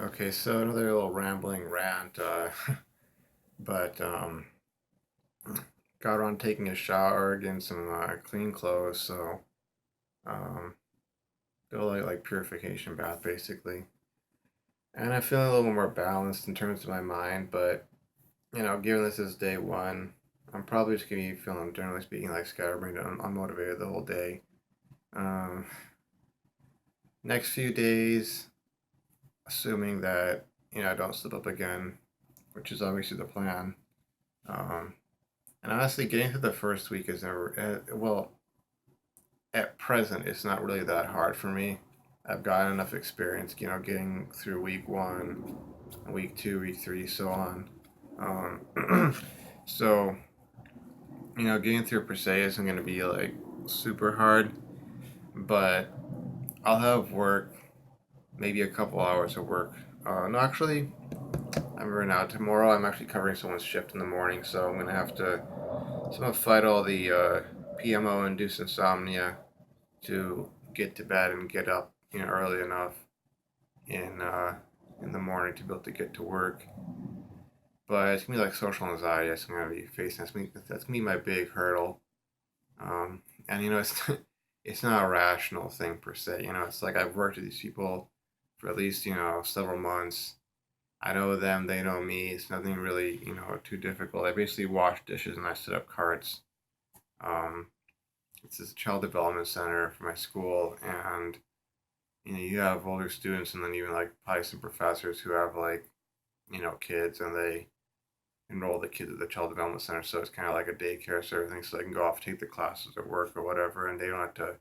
Okay, so another little rambling rant, but got on taking a shower, getting some clean clothes, so um, go like purification bath basically, and I feel a little more balanced in terms of my mind. But given this is day one, I'm probably just gonna be feeling, generally speaking, like scatterbrained and unmotivated the whole day. Um, Next few days, assuming that I don't slip up again, which is obviously the plan. Um, And honestly, getting through the first week is never, well, at present, it's not really that hard for me. I've gotten enough experience, getting through week one, week two, week three, so on. So, getting through per se isn't going to be like super hard, but I'll have work, maybe a couple hours of work. No, actually, I'm running out tomorrow. I'm actually covering someone's shift in the morning, so I'm going to have to somehow fight all the PMO induced insomnia to get to bed and get up, early enough in uh, in the morning to be able to get to work. But it's gonna be like social anxiety. That's gonna be facing. That's gonna be my big hurdle. And it's it's not a rational thing per se. It's like I've worked with these people for at least several months. I know them, they know me. It's nothing really too difficult. I basically wash dishes and I set up carts. Um, it's this child development center for my school, and you have older students and then even like probably some professors who have like, kids and they enroll the kids at the child development center. So it's kind of like a daycare sort of thing. So they can go off, take the classes at work or whatever, and they don't have to,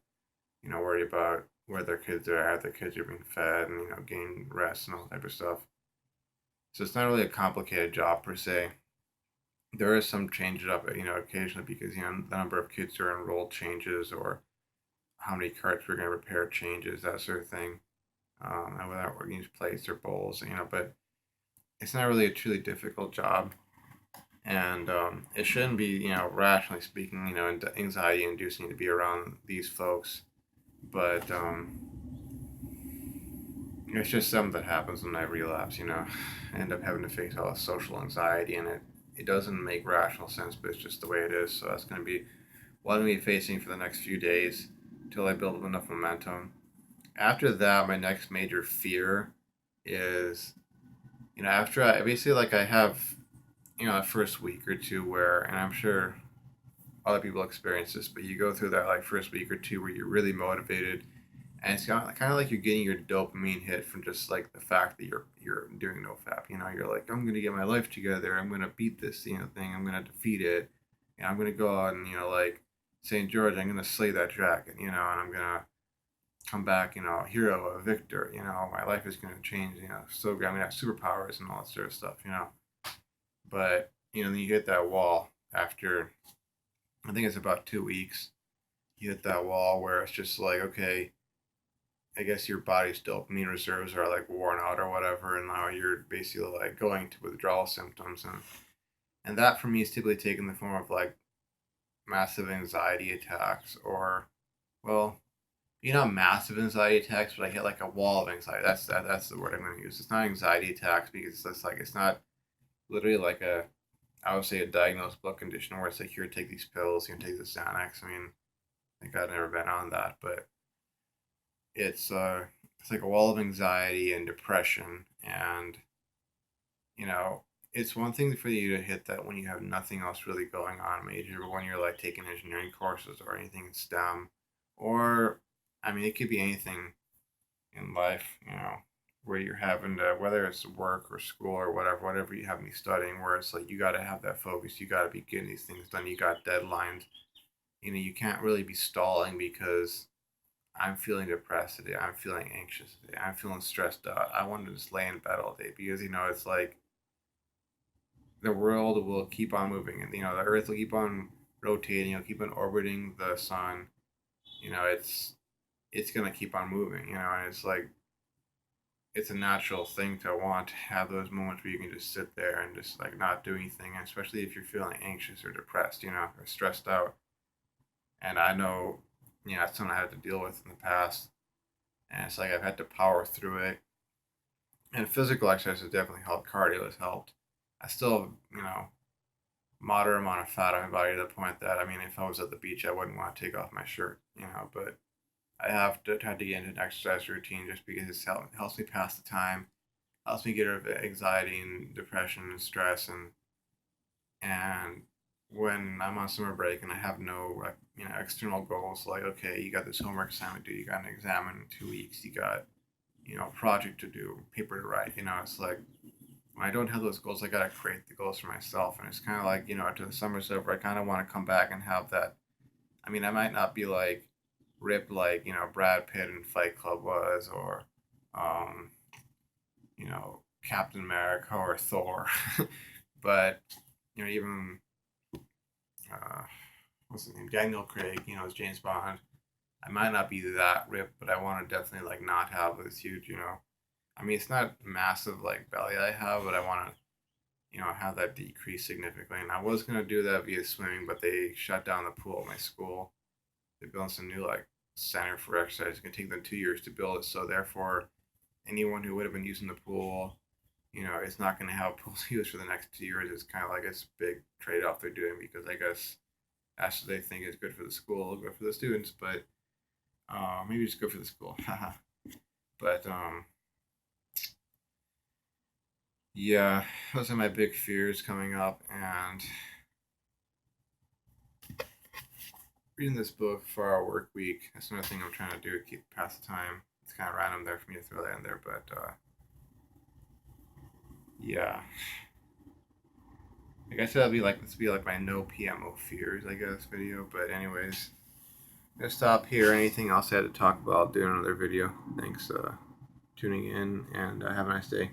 worry about where their kids are at, their kids are being fed and, getting rest and all that type of stuff. So it's not really a complicated job per se. There is some change it up, occasionally because, the number of kids who are enrolled changes or how many carts we're going to repair changes, that sort of thing. And without working use plates or bowls, but it's not really a truly difficult job. And it shouldn't be, rationally speaking, anxiety inducing to be around these folks. But it's just something that happens when I relapse, I end up having to face all the social anxiety, and it doesn't make rational sense, but it's just the way it is. So that's going to be what I'm going to be facing for the next few days until I build up enough momentum. After that, my next major fear is, after I basically like I have, that first week or two where, and I'm sure other people experience this, but you go through that like first week or two where you're really motivated, and it's kind of like you're getting your dopamine hit from just like the fact that you're doing NoFap. You're like, I'm gonna get my life together. I'm gonna beat this thing. I'm gonna defeat it. I'm gonna go out and like St. George. I'm gonna slay that dragon. And I'm gonna come back, a hero, a victor. My life is gonna change. So I'm gonna have superpowers and all that sort of stuff. But then you hit that wall after, I think it's about 2 weeks. You hit that wall where it's just like, okay, I guess your body's dopamine reserves are like worn out or whatever, and now you're basically like going to withdrawal symptoms, and that for me is typically taken the form of like massive anxiety attacks, or well, massive anxiety attacks, but I hit like a wall of anxiety. That's the word I'm going to use. It's not anxiety attacks because it's not literally like I would say a diagnosed blood condition where it's like here, take these pills, take the Xanax. I mean, I think I've never been on that, but it's it's like a wall of anxiety and depression, and you know it's one thing for you to hit that when you have nothing else really going on major, but when you're like taking engineering courses or anything in STEM, or I mean it could be anything in life, where you're having to, whether it's work or school or whatever you have me studying, where it's like you got to have that focus, you got to be getting these things done, you got deadlines, you can't really be stalling because I'm feeling depressed today, I'm feeling anxious today, I'm feeling stressed out, I want to just lay in bed all day because it's like the world will keep on moving, and the earth will keep on rotating, it'll keep on orbiting the sun, it's gonna keep on moving, and it's like it's a natural thing to want to have those moments where you can just sit there and just like not do anything, and especially if you're feeling anxious or depressed, or stressed out. And I know, that's something I had to deal with in the past, and it's like I've had to power through it. And physical exercise has definitely helped. Cardio has helped. I still have, moderate amount of fat on my body to the point that, I mean, if I was at the beach, I wouldn't want to take off my shirt, but I have to try to get into an exercise routine just because it helps me pass the time, helps me get rid of anxiety and depression and stress, and when I'm on summer break and I have no external goals like, okay, you got this homework assignment due, you got an exam in 2 weeks, you got a project to do, paper to write, it's like when I don't have those goals, I gotta create the goals for myself, and it's kind of like after the summer's over, I kind of want to come back and have that. I mean, I might not be like ripped like Brad Pitt in Fight Club was, or um, Captain America or Thor, but even uh, what's his name, Daniel Craig, as James Bond. I might not be that ripped, but I want to definitely like not have this huge, I mean, it's not massive like belly I have, but I want to, have that decrease significantly. And I was gonna do that via swimming, but they shut down the pool at my school. They built some new like center for exercise. It's gonna take them 2 years to build it, so therefore, anyone who would have been using the pool, it's not gonna have pool use for the next 2 years. It's kind of like this big trade off they're doing because I guess that's what they think is good for the school, good for the students, but maybe it's good for the school. But yeah, those are my big fears coming up, and reading this book for our work week. That's another thing I'm trying to do to keep pass the time. It's kind of random there for me to throw that in there, but yeah. I guess that'll be like this be like my no PMO fears, I guess, video. But anyways, I'm gonna stop here. Anything else I had to talk about, I'll do another video. Thanks tuning in, and have a nice day.